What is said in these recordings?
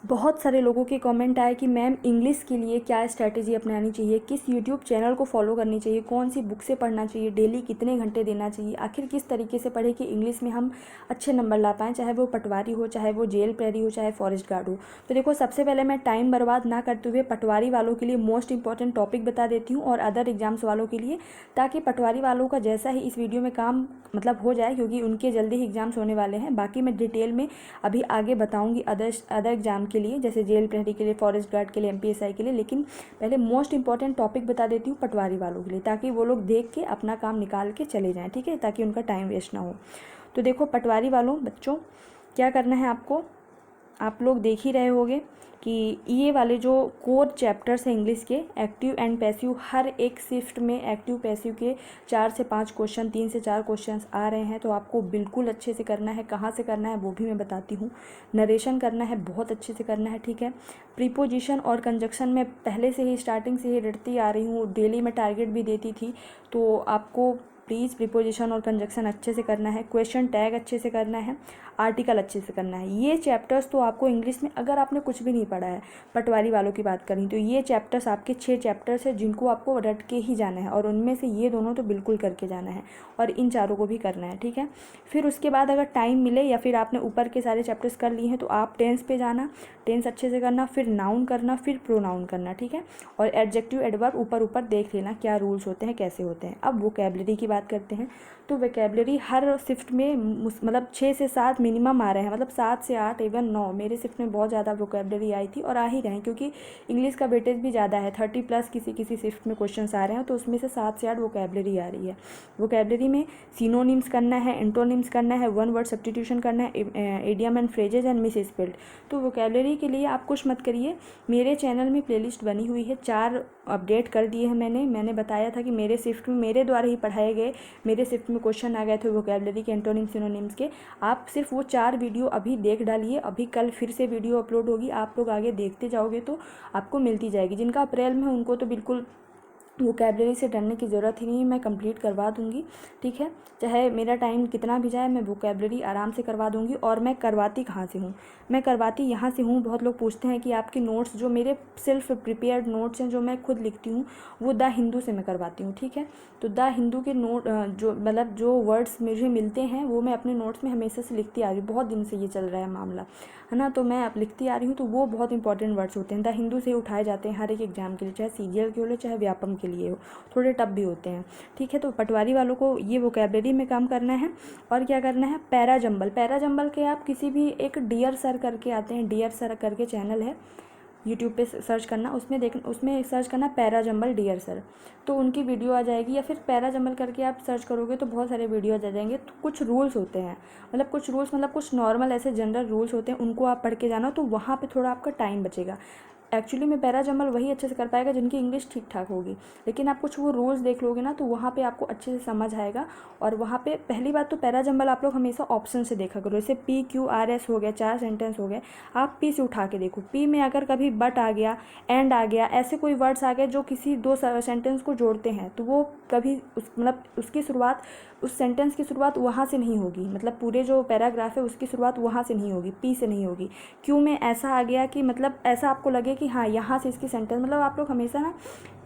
बहुत सारे लोगों के कमेंट आए कि मैम इंग्लिश के लिए क्या स्ट्रैटेजी अपनानी चाहिए, किस यूट्यूब चैनल को फॉलो करनी चाहिए, कौन सी बुक से पढ़ना चाहिए, डेली कितने घंटे देना चाहिए, आखिर किस तरीके से पढ़े कि इंग्लिश में हम अच्छे नंबर ला पाएँ, चाहे वो पटवारी हो, चाहे वो जेल प्रहरी हो, चाहे फॉरेस्ट गार्ड हो। तो देखो, सबसे पहले मैं टाइम बर्बाद ना करते हुए पटवारी वालों के लिए मोस्ट इंपॉर्टेंट टॉपिक बता देती हूँ और अदर एग्जाम्स वालों के लिए, ताकि पटवारी वालों का जैसा ही इस वीडियो में काम मतलब हो जाए, क्योंकि उनके जल्दी ही एग्जाम्स होने वाले हैं। बाकी मैं डिटेल में अभी आगे बताऊंगी अदर एग्जाम के लिए, जैसे जेल प्रहरी के लिए, फॉरेस्ट गार्ड के लिए, एमपीएसआई के लिए। लेकिन पहले मोस्ट इंपॉर्टेंट टॉपिक बता देती हूँ पटवारी वालों के लिए, ताकि वो लोग देख के अपना काम निकाल के चले जाएँ, ठीक है, ताकि उनका टाइम वेस्ट ना हो। तो देखो पटवारी वालों बच्चों, क्या करना है आपको, आप लोग देख ही रहे होंगे कि ये वाले जो कोर चैप्टर्स हैं इंग्लिश के, एक्टिव एंड पैसिव, हर एक शिफ्ट में एक्टिव पैसिव के 4 से 5 क्वेश्चन, 3 से 4 क्वेश्चंस आ रहे हैं। तो आपको बिल्कुल अच्छे से करना है। कहाँ से करना है वो भी मैं बताती हूँ। नरेशन करना है, बहुत अच्छे से करना है, ठीक है। प्रीपोजिशन और कंजक्शन में पहले से ही स्टार्टिंग से ही रटती आ रही हूँ, डेली मैं टारगेट भी देती थी। तो आपको प्लीज़ प्रीपोजिशन और कंजक्शन अच्छे से करना है, क्वेश्चन टैग अच्छे से करना है, आर्टिकल अच्छे से करना है। ये चैप्टर्स तो आपको इंग्लिश में, अगर आपने कुछ भी नहीं पढ़ा है, पटवारी वालों की बात करें तो ये चैप्टर्स आपके 6 चैप्टर्स हैं जिनको आपको रट के ही जाना है, और उनमें से ये दोनों तो बिल्कुल करके जाना है, और इन चारों को भी करना है, ठीक है। फिर उसके बाद अगर टाइम मिले या फिर आपने ऊपर के सारे चैप्टर्स कर लिए हैं तो आप टेंस पे जाना, टेंस अच्छे से करना, फिर नाउन करना, फिर प्रोनाउन करना, ठीक है। और एडजेक्टिव एडवर्ब ऊपर ऊपर देख लेना क्या रूल्स होते हैं, कैसे होते हैं। अब वोकैबलरी की बात करते हैं। तो वोकैबलरी हर शिफ्ट में मतलब 6 से 7 मिनिमम आ रहे हैं, मतलब 7 से 8 इवन 9। मेरे शिफ्ट में बहुत ज़्यादा वोकैबलरी आई थी और आ ही रहे हैं, क्योंकि इंग्लिश का वेटेज भी ज़्यादा है। 30+ किसी किसी शिफ्ट में क्वेश्चंस आ रहे हैं, तो उसमें से 7 से 8 वोकैबलरी आ रही है। वोकैबलरी में सिनोनिम्स करना है, एंटोनिम्स करना है, वन वर्ड सब्स्टिट्यूशन करना है, idiom and phrases and misspelled. तो वोकैबलरी के लिए आप कुछ मत करिए, मेरे चैनल में प्लेलिस्ट बनी हुई है, 4 अपडेट कर दिए हैं मैंने बताया था कि मेरे शिफ्ट में मेरे द्वारा ही पढ़ाए गए, मेरे शिफ्ट में क्वेश्चन आ गए थे वोकैबलरी के, एंटोनिम्स, सिनोनिम्स के। आप सिर्फ वो 4 वीडियो अभी देख डालिए, अभी कल फिर से वीडियो अपलोड होगी, आप लोग आगे देखते जाओगे तो आपको मिलती जाएगी। जिनका अप्रैल में उनको तो बिल्कुल वोकैबलरी से डरने की ज़रूरत ही नहीं है, मैं कंप्लीट करवा दूंगी, ठीक है। चाहे मेरा टाइम कितना भी जाए, मैं वोकैबलरी आराम से करवा दूंगी। और मैं करवाती कहाँ से हूँ, मैं करवाती यहाँ से हूँ। बहुत लोग पूछते हैं कि आपके नोट्स, जो मेरे सेल्फ प्रिपेयर्ड नोट्स हैं जो मैं खुद लिखती हूँ, वो द हिंदू से मैं करवाती हूँ, ठीक है। तो द हिंदू के नोट जो मतलब जो वर्ड्स मुझे मिलते हैं वो मैं अपने नोट्स में हमेशा से लिखती आ रही हूँ, बहुत दिन से ये चल रहा है मामला, है ना। तो मैं अब लिखती आ रही हूँ, तो वो बहुत इंपॉर्टेंट वर्ड्स होते हैं, द हिंदू से उठाए जाते हैं हर एक एग्जाम के लिए, चाहे सीजीएल के हो, चाहे व्यापम के लिए हो, थोड़े टफ भी होते हैं, ठीक है। तो पटवारी वालों को ये वोकैबलरी में काम करना है। और क्या करना है, पैरा जंबल, पैरा जंबल के आप किसी भी एक डियर सर करके आते हैं, डियर सर करके चैनल है, यूट्यूब पे सर्च करना, उसमें सर्च करना पैरा जंबल डियर सर, तो उनकी वीडियो आ जाएगी। या फिर पैरा जंबल करके आप सर्च करोगे तो बहुत सारे वीडियो आ जाएंगे। तो कुछ रूल्स होते हैं, मतलब कुछ रूल्स, मतलब कुछ नॉर्मल ऐसे जनरल रूल्स होते हैं, उनको आप पढ़ के जाना, तो वहाँ पे थोड़ा आपका टाइम बचेगा। एक्चुअली में पैरा जंबल वही अच्छे से कर पाएगा जिनकी इंग्लिश ठीक ठाक होगी, लेकिन आप कुछ वो रूल्स देख लोगे ना, तो वहाँ पे आपको अच्छे से समझ आएगा। और वहाँ पे पहली बात तो पैरा जंबल आप लोग हमेशा ऑप्शन से देखा करो, जैसे PQRS हो गया, 4 सेंटेंस हो गए, आप पी से उठा के देखो। पी में अगर कभी बट आ गया, एंड आ गया, ऐसे कोई वर्ड्स आ गए जो किसी 2 सेंटेंस को जोड़ते हैं, तो वो कभी मतलब उसकी शुरुआत, उस सेंटेंस की शुरुआत वहाँ से नहीं होगी, मतलब पूरे जो पैराग्राफ है उसकी शुरुआत वहाँ से नहीं होगी, पी से नहीं होगी। क्यों में ऐसा आ गया कि मतलब ऐसा आपको लगे कि हाँ यहाँ से इसकी सेंटेंस, मतलब आप लोग हमेशा ना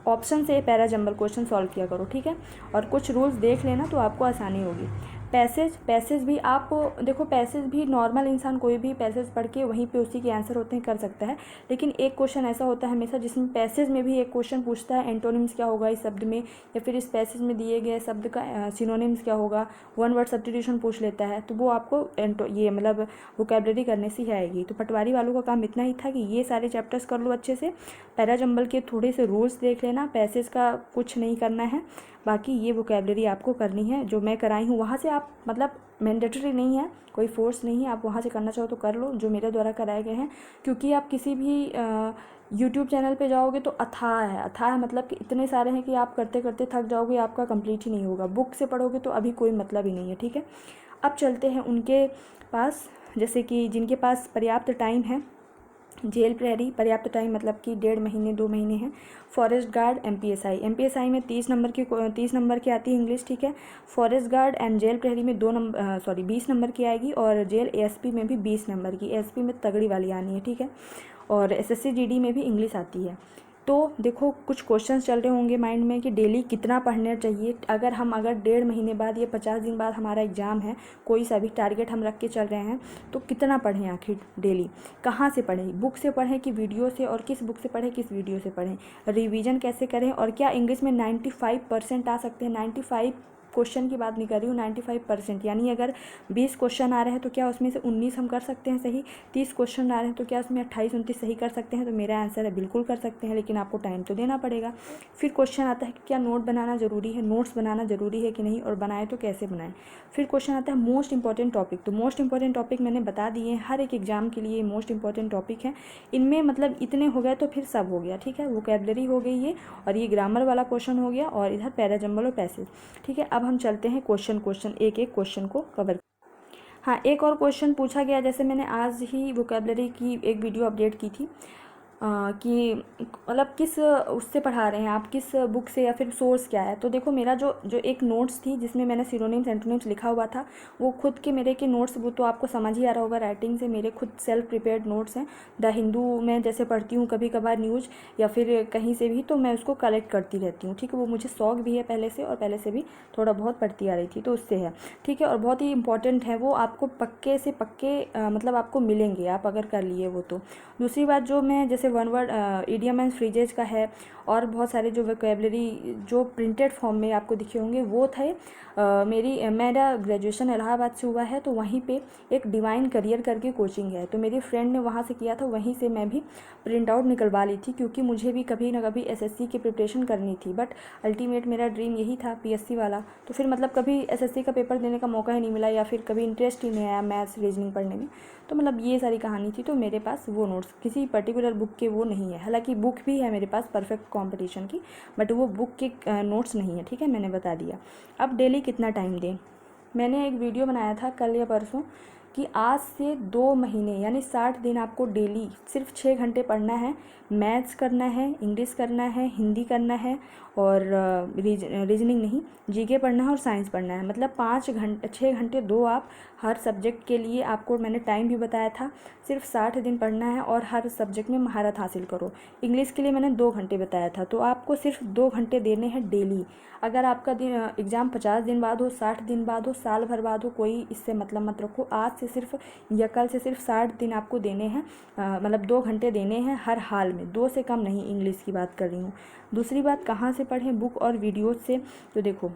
ऑप्शन से पैरा जंबल क्वेश्चन सॉल्व किया करो, ठीक है। और कुछ रूल्स देख लेना तो आपको आसानी होगी। पैसेज भी आप देखो, पैसेज भी नॉर्मल इंसान कोई भी पैसेज पढ़ के वहीं पे उसी के आंसर होते हैं कर सकता है, लेकिन एक क्वेश्चन ऐसा होता है हमेशा जिसमें पैसेज में भी एक क्वेश्चन पूछता है एंटोनिम्स क्या होगा इस शब्द में, या फिर इस पैसेज में दिए गए शब्द का सिनोनिम्स क्या होगा, वन वर्ड सब्स्टिट्यूशन पूछ लेता है, तो वो आपको ये मतलब वोकैबलरी करने से ही आएगी। तो पटवारी वालों का काम इतना ही था कि ये सारे चैप्टर्स कर लो अच्छे से, पैरा जंबल के थोड़े से रूल्स देख लेना, पैसेज का कुछ नहीं करना है, बाकी ये वोकैबलरी आपको करनी है जो मैं कराई हूँ। वहाँ से आप मतलब मैंडेटरी नहीं है, कोई फोर्स नहीं है, आप वहाँ से करना चाहो तो कर लो जो मेरे द्वारा कराए गए हैं। क्योंकि आप किसी भी यूट्यूब चैनल पे जाओगे तो अथाह मतलब कि इतने सारे हैं कि आप करते करते थक जाओगे, आपका कंप्लीट ही नहीं होगा। बुक से पढ़ोगे तो अभी कोई मतलब ही नहीं है, ठीक है। अब चलते हैं उनके पास, जैसे कि जिनके पास पर्याप्त टाइम है, जेल प्रहरी पर्याप्त टाइम मतलब कि 1.5 महीने 2 महीने हैं। फॉरेस्ट गार्ड एमपीएसआई में 30 नंबर की आती है इंग्लिश, ठीक है। फॉरेस्ट गार्ड एंड जेल प्रहरी में 20 नंबर की आएगी, और जेल एएसपी में भी 20 नंबर की, एएसपी में तगड़ी वाली आनी है, ठीक है। और एसएससी जीडी में भी इंग्लिश आती है। तो देखो कुछ क्वेश्चंस चल रहे होंगे माइंड में कि डेली कितना पढ़ना चाहिए। अगर 1.5 महीने बाद या 50 दिन बाद हमारा एग्ज़ाम है, कोई सा भी टारगेट हम रख के चल रहे हैं, तो कितना पढ़ें आखिर डेली, कहाँ से पढ़ें, बुक से पढ़ें कि वीडियो से, और किस बुक से पढ़ें किस वीडियो से पढ़ें, रिवीजन कैसे करें, और क्या इंग्लिश में 95% आ सकते हैं। 95 क्वेश्चन की बात नहीं कर रही हूँ, 95%, यानी अगर 20 क्वेश्चन आ रहे हैं तो क्या उसमें से 19 हम कर सकते हैं सही, 30 क्वेश्चन आ रहे हैं तो क्या उसमें 28-29 सही कर सकते हैं। तो मेरा आंसर है बिल्कुल कर सकते हैं, लेकिन आपको टाइम तो देना पड़ेगा। फिर क्वेश्चन आता है कि क्या नोट बनाना ज़रूरी है, नोट्स बनाना ज़रूरी है कि नहीं, और बनाए तो कैसे बनाएं। फिर क्वेश्चन आता है मोस्ट इंपॉर्टेंट टॉपिक। तो मोस्ट इंपॉर्टेंट टॉपिक मैंने बता दिए, हर एक एग्जाम के लिए मोस्ट इंपॉर्टेंट टॉपिक है। इनमें मतलब इतने हो गए तो फिर सब हो गया, ठीक है। वोकैबलरी हो गई ये, और ये ग्रामर वाला क्वेश्चन हो गया, और इधर पैराजम्बल और पैसेज, ठीक है। अब हम चलते हैं क्वेश्चन एक एक क्वेश्चन को कवर। हाँ, एक और क्वेश्चन पूछा गया, जैसे मैंने आज ही वोकैबलरी की एक वीडियो अपडेट की थी कि मतलब किस उससे पढ़ा रहे हैं आप, किस बुक से, या फिर सोर्स क्या है। तो देखो मेरा जो एक नोट्स थी जिसमें मैंने सिनोनिम्स एंटोनिम्स लिखा हुआ था, वो खुद के मेरे के नोट्स, वो तो आपको समझ ही आ रहा होगा राइटिंग से, मेरे खुद सेल्फ प्रिपेयर्ड नोट्स हैं। द हिंदू में जैसे पढ़ती हूँ कभी कभार न्यूज़ या फिर कहीं से भी, तो मैं उसको कलेक्ट करती रहती हूँ, ठीक है। वो मुझे शौक भी है पहले से, और पहले से भी थोड़ा बहुत पढ़ती आ रही थी, तो उससे है, ठीक है। और बहुत ही इंपॉर्टेंट है वो, आपको पक्के से पक्के मतलब आपको मिलेंगे, आप अगर कर लिए वो तो। दूसरी बात जो मैं जैसे one word idiom and phrases का है, और बहुत सारे जो वोकैबलरी जो प्रिंटेड फॉर्म में आपको दिखे होंगे वो थे। मेरा ग्रेजुएशन इलाहाबाद से हुआ है, तो वहीं पे एक डिवाइन करियर करके कोचिंग है, तो मेरी फ्रेंड ने वहाँ से किया था, वहीं से मैं भी प्रिंट आउट निकलवा ली थी, क्योंकि मुझे भी कभी ना कभी एसएससी की प्रिपरेशन करनी थी। बट अल्टीमेट मेरा ड्रीम यही था पीएससी वाला, तो फिर मतलब कभी एसएससी का पेपर देने का मौका ही नहीं मिला, या फिर कभी इंटरेस्ट ही नहीं आया मैथ्स रीजनिंग पढ़ने में। तो मतलब ये सारी कहानी थी। तो मेरे पास वो नोट्स किसी पर्टिकुलर बुक के वो नहीं है, हालांकि बुक भी है मेरे पास परफेक्ट कंपटीशन की, बट वो बुक के नोट्स नहीं है, ठीक है, मैंने बता दिया। अब डेली कितना टाइम दें, मैंने एक वीडियो बनाया था कल या परसों कि आज से 2 महीने यानी 60 दिन आपको डेली सिर्फ 6 घंटे पढ़ना है। मैथ्स करना है, इंग्लिश करना है, हिंदी करना है, और रीजनिंग नहीं, जीके पढ़ना है, और साइंस पढ़ना है। मतलब 6 घंटे दो आप हर सब्जेक्ट के लिए। आपको मैंने टाइम भी बताया था, सिर्फ 60 दिन पढ़ना है, और हर सब्जेक्ट में महारत हासिल करो। इंग्लिश के लिए मैंने 2 घंटे बताया था, तो आपको सिर्फ 2 घंटे देने हैं डेली। अगर आपका दिन एग्ज़ाम 50 दिन बाद हो, 60 दिन बाद हो, साल भर बाद हो, कोई इससे मतलब मत रखो। आज से सिर्फ या कल से सिर्फ 60 दिन आपको देने हैं, मतलब 2 घंटे देने हैं हर हाल में, 2 से कम नहीं। इंग्लिश की बात कर रही हूँ। दूसरी बात, कहाँ से पढ़ें, बुक और वीडियोज़ से। तो देखो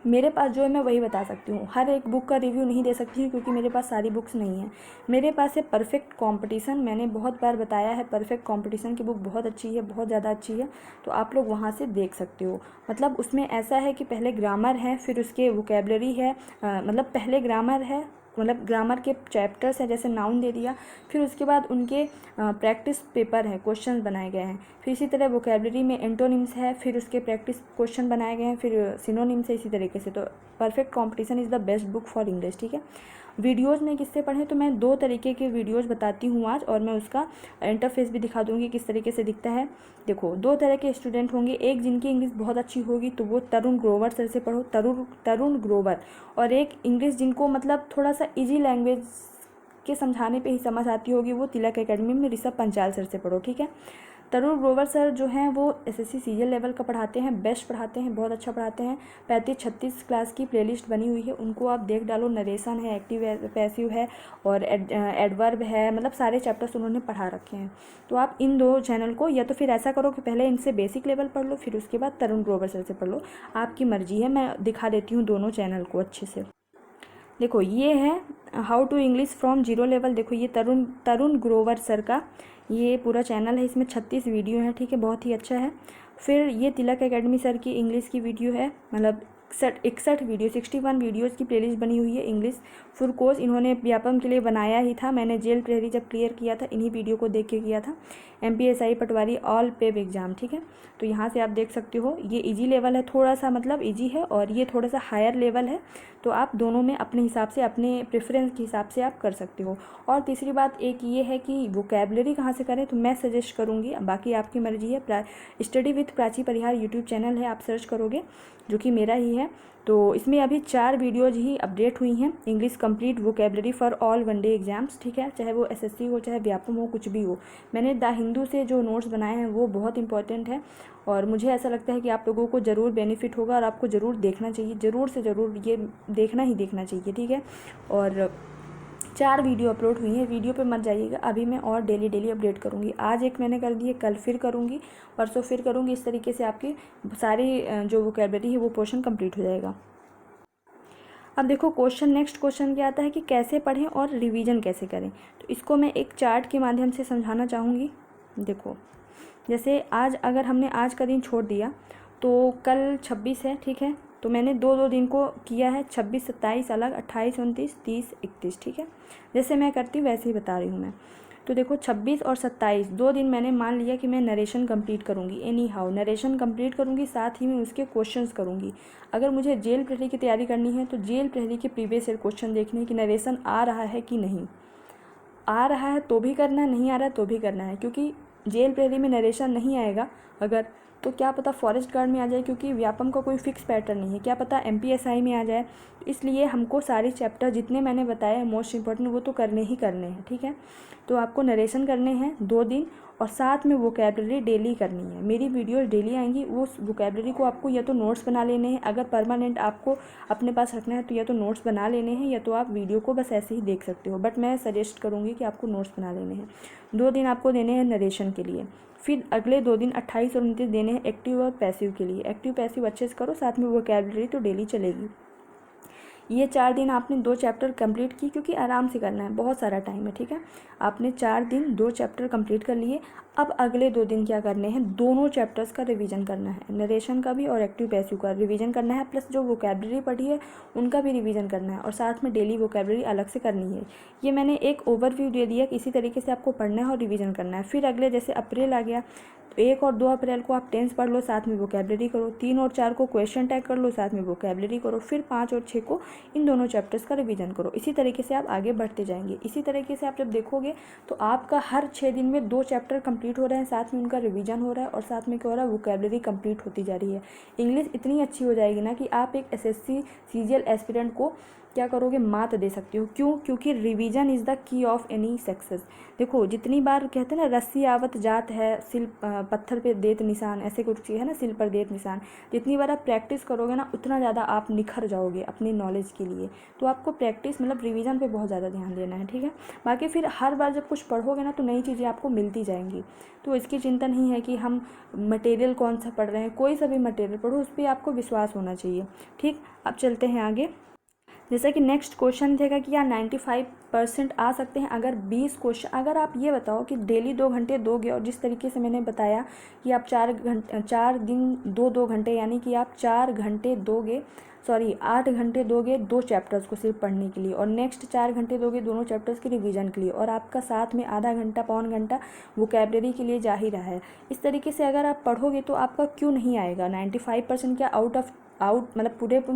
मेरे पास जो है मैं वही बता सकती हूँ, हर एक बुक का रिव्यू नहीं दे सकती हूँ, क्योंकि मेरे पास सारी बुक्स नहीं हैं। मेरे पास है परफेक्ट कंपटीशन, मैंने बहुत बार बताया है, परफेक्ट कंपटीशन की बुक बहुत अच्छी है, बहुत ज़्यादा अच्छी है, तो आप लोग वहाँ से देख सकते हो। मतलब उसमें ऐसा है कि पहले ग्रामर है, फिर उसके वोकैबलरी है, मतलब पहले ग्रामर है, मतलब ग्रामर के चैप्टर्स है, जैसे नाउन दे दिया, फिर उसके बाद उनके प्रैक्टिस पेपर है, क्वेश्चंस बनाए गए हैं। फिर इसी तरह वोकैबलरी में एंटोनिम्स है, फिर उसके प्रैक्टिस क्वेश्चन बनाए गए हैं, फिर सिनोनिम्स है, इसी तरीके से। तो perfect competition is the best book for English, ठीक है। वीडियोज़ में किससे पढ़ें, तो मैं 2 तरीके के वीडियोज़ बताती हूँ आज, और मैं उसका इंटरफेस भी दिखा दूँगी किस तरीके से दिखता है। देखो 2 तरह के स्टूडेंट होंगे, एक जिनकी इंग्लिश बहुत अच्छी होगी तो वो तरुण ग्रोवर सर से पढ़ो, तरुण ग्रोवर। और एक इंग्लिश जिनको मतलब थोड़ा सा ईजी लैंग्वेज के समझाने पे ही समझ आती होगी, वो तिलक एकेडमी में ऋषभ पंचाल सर से पढ़ो, ठीक है। तरुण ग्रोवर सर जो हैं वो एसएससी सीजीएल लेवल का पढ़ाते हैं, बेस्ट पढ़ाते हैं, बहुत अच्छा पढ़ाते हैं। 35-36 क्लास की प्लेलिस्ट बनी हुई है, उनको आप देख डालो। नरेशन है, एक्टिव पैसिव है, और एडवर्ब है, मतलब सारे चैप्टर्स उन्होंने पढ़ा रखे हैं। तो आप इन 2 चैनल को, या तो फिर ऐसा करो कि पहले इनसे बेसिक लेवल पढ़ लो, फिर उसके बाद तरुण ग्रोवर सर से पढ़ लो, आपकी मर्जी है। मैं दिखा देती हूँ दोनों चैनल को अच्छे से। देखो ये है how to English from 0 level. देखो ये तरुण ग्रोवर सर का ये पूरा चैनल है, इसमें 36 वीडियो हैं, ठीक है, बहुत ही अच्छा है। फिर ये तिलक एकेडमी सर की इंग्लिश की वीडियो है, मतलब 61 वीडियो 61 वीडियोज़ की प्लेलिस्ट बनी हुई है इंग्लिश फुल कोर्स। इन्होंने व्यापम के लिए बनाया ही था। मैंने जेल प्रहरी जब क्लियर किया था इन्हीं वीडियो को देख के किया था। MPSI पटवारी ऑल पेब एग्ज़ाम, ठीक है। तो यहाँ से आप देख सकते हो ये इजी लेवल है, थोड़ा सा मतलब इजी है, और ये थोड़ा सा हायर लेवल है। तो आप दोनों में अपने हिसाब से, अपने प्रेफरेंस के हिसाब से आप कर सकते हो। और तीसरी बात एक ये है कि वोकैबलरी कहाँ से करें, तो मैं सजेस्ट करूँगी, बाकी आपकी मर्जी है। Study with Prachi Parihar YouTube channel है, आप सर्च करोगे, जो कि मेरा ही है। तो इसमें अभी 4 वीडियोज़ ही अपडेट हुई हैं। English complete vocabulary for all one day exams, ठीक है, चाहे वो SSC हो, चाहे व्यापम हो, कुछ भी हो। मैंने द हिंदू से जो नोट्स बनाए हैं वो बहुत इंपॉर्टेंट है, और मुझे ऐसा लगता है कि आप लोगों को ज़रूर बेनिफिट होगा, और आपको ज़रूर देखना चाहिए, ज़रूर से ज़रूर ये देखना ही देखना चाहिए, ठीक है। और 4 वीडियो अपलोड हुई हैं, वीडियो पे मत जाइएगा। अभी मैं और डेली अपडेट करूँगी। आज एक मैंने कर दी है, कल फिर करूँगी, परसों फिर करूँगी। इस तरीके से आपकी सारी जो वोकैबलरी है वो पोर्शन कंप्लीट हो जाएगा। अब देखो नेक्स्ट क्वेश्चन क्या आता है कि कैसे पढ़ें और रिवीजन कैसे करें। तो इसको मैं एक चार्ट के माध्यम से समझाना चाहूँगी। देखो, जैसे आज अगर हमने आज का दिन छोड़ दिया तो कल 26 है, ठीक है। तो मैंने 2 दिन को किया है, 26 27 अलग, 28 29 30 31, ठीक है। जैसे मैं करती हूँ वैसे ही बता रही हूँ मैं। तो देखो 26 और 27 2 दिन मैंने मान लिया कि मैं नरेशन कंप्लीट करूँगी, एनी हाउ नरेशन कंप्लीट करूँगी, साथ ही में उसके क्वेश्चंस करूँगी। अगर मुझे जेल प्रहरी की तैयारी करनी है तो जेल प्रहरी के प्रीवियस ईयर क्वेश्चन देखने कि नरेशन आ रहा है कि नहीं, आ रहा है तो भी करना है, नहीं आ रहा है तो भी करना है। क्योंकि जेल प्रहरी में नरेशन नहीं आएगा अगर, तो क्या पता फॉरेस्ट गार्ड में आ जाए, क्योंकि व्यापम का कोई फिक्स पैटर्न नहीं है, क्या पता MPSI में आ जाए। इसलिए हमको सारे चैप्टर जितने मैंने बताए मोस्ट इंपॉर्टेंट वो तो करने ही करने हैं, ठीक है। तो आपको नरेशन करने हैं 2 दिन, और साथ में वोकैबलरी डेली करनी है। मेरी वीडियोस डेली आएंगी, वो वोकैबलरी को आपको या तो नोट्स बना लेने हैं, अगर परमानेंट आपको अपने पास रखना है तो या तो नोट्स बना लेने हैं, या तो आप वीडियो को बस ऐसे ही देख सकते हो। बट मैं सजेस्ट करूँगी कि आपको नोट्स बना लेने हैं। 2 दिन आपको देने हैं नरेशन के लिए, फिर अगले 2 दिन 28 और 29 देने हैं एक्टिव और पैसिव के लिए। एक्टिव पैसिव अच्छे से करो, साथ में वोकैबलरी तो डेली चलेगी। ये 4 दिन आपने 2 चैप्टर कंप्लीट की, क्योंकि आराम से करना है, बहुत सारा टाइम है, ठीक है। आपने 4 दिन 2 चैप्टर कंप्लीट कर लिए। अब अगले 2 दिन क्या करने हैं, दोनों चैप्टर्स का रिवीजन करना है, नरेशन का भी और एक्टिव पैसिव का रिवीजन करना है, प्लस जो वोकैबलरी पढ़ी है उनका भी रिवीजन करना है, और साथ में डेली वोकैबलरी अलग से करनी है। ये मैंने एक ओवरव्यू दे दिया कि इसी तरीके से आपको पढ़ना है और रिवीजन करना है। फिर अगले जैसे अप्रैल आ गया, 1 और 2 अप्रैल को आप टेंस पढ़ लो, साथ में वोकैबलरी करो। 3 और 4 को क्वेश्चन टैग कर लो, साथ में वोकैबलरी करो। फिर 5 और 6 को इन दोनों चैप्टर्स का रिवीजन करो। इसी तरीके से आप आगे बढ़ते जाएंगे। इसी तरीके से आप जब देखोगे तो आपका हर 6 दिन में 2 चैप्टर कंप्लीट हो रहे हैं, साथ में उनका रिवीजन हो रहा है, और साथ में क्या हो रहा है, वोकैबलरी कंप्लीट होती जा रही है। इंग्लिश इतनी अच्छी हो जाएगी ना कि आप एक SSC CGL एस्पिरेंट को क्या करोगे, मात दे सकते हो। क्यों? क्योंकि revision is the key of any success. देखो जितनी बार कहते हैं ना, रस्सी आवत जात है सिल पत्थर पे देत निशान, ऐसे कुछ चीज़ है ना, सिल पर देत निशान। जितनी बार आप प्रैक्टिस करोगे ना, उतना ज़्यादा आप निखर जाओगे अपनी नॉलेज के लिए। तो आपको प्रैक्टिस मतलब रिवीजन पे बहुत ज़्यादा ध्यान देना है, ठीक है। बाकी फिर हर बार जब कुछ पढ़ोगे ना तो नई चीज़ें आपको मिलती जाएंगी। तो इसकी चिंता नहीं है कि हम मटेरियल कौन सा पढ़ रहे हैं, कोई सा भी मटेरियल पढ़ो उस पर आपको विश्वास होना चाहिए, ठीक। अब चलते हैं आगे। जैसा कि नेक्स्ट क्वेश्चन देगा कि यार 95% आ सकते हैं अगर 20 क्वेश्चन, अगर आप ये बताओ कि डेली 2 घंटे दोगे, और जिस तरीके से मैंने बताया कि आप 4 दिन 2 घंटे, यानी कि आप 4 घंटे दोगे, 8 घंटे दोगे 2 चैप्टर्स को सिर्फ पढ़ने के लिए, और नेक्स्ट 4 घंटे दोगे दोनों चैप्टर्स की रिवीजन के लिए, और आपका साथ में आधा घंटा पौन घंटा वोकैबलरी के लिए जा ही रहा है। इस तरीके से अगर आप पढ़ोगे तो आपका क्यों नहीं आएगा 95%, क्या आउट मतलब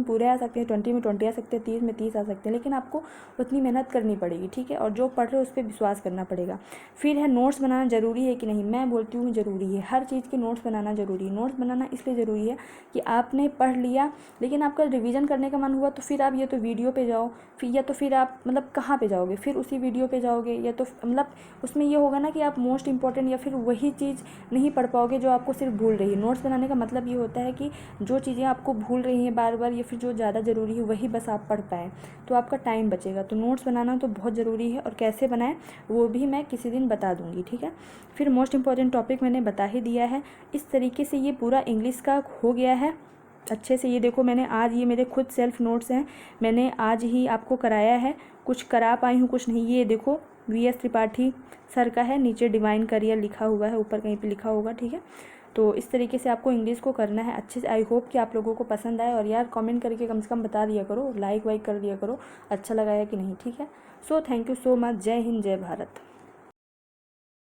पूरे आ सकते हैं, 20 में 20 आ सकते हैं, 30 में 30 आ सकते हैं, लेकिन आपको उतनी मेहनत करनी पड़ेगी, ठीक है। और जो पढ़ रहे हो उस पर विश्वास करना पड़ेगा। फिर है नोट्स बनाना ज़रूरी है कि नहीं, मैं बोलती हूँ ज़रूरी है। हर चीज़ के नोट्स बनाना ज़रूरी है। नोट्स बनाना इसलिए ज़रूरी है कि आपने पढ़ लिया, लेकिन आपका रिवीजन करने का मन हुआ तो फिर आप या तो वीडियो पे जाओ, फिर या तो फिर आप मतलब कहाँ पे जाओगे, फिर उसी वीडियो पे जाओगे, या तो मतलब उसमें ये होगा ना कि आप मोस्ट इंपॉर्टेंट या फिर वही चीज़ नहीं पढ़ पाओगे जो आपको सिर्फ भूल रही है। नोट्स बनाने का मतलब ये होता है कि जो चीज़ें आपको भूल रही हैं बार बार, या फिर जो ज़्यादा ज़रूरी है वही बस आप पढ़ पाएँ, तो आपका टाइम बचेगा। तो नोट्स बनाना तो बहुत ज़रूरी है, और कैसे बनाएं वो भी मैं किसी दिन बता दूँगी, ठीक है। फिर मोस्ट इंपॉर्टेंट टॉपिक मैंने बता ही दिया है। इस तरीके से ये पूरा इंग्लिश का हो गया है अच्छे से। ये देखो मैंने आज, ये मेरे खुद सेल्फ नोट्स हैं, मैंने आज ही आपको कराया है, कुछ करा पाई हूँ कुछ नहीं। ये देखो VS त्रिपाठी सर का है, नीचे डिवाइन करियर लिखा हुआ है, ऊपर कहीं पे लिखा होगा, ठीक है। तो इस तरीके से आपको इंग्लिश को करना है अच्छे से। आई होप कि आप लोगों को पसंद आए, और यार कमेंट करके कम से कम बता दिया करो, लाइक वाइक कर दिया करो अच्छा लगा है कि नहीं, ठीक है। So thank you so much. जय हिंद, जय भारत।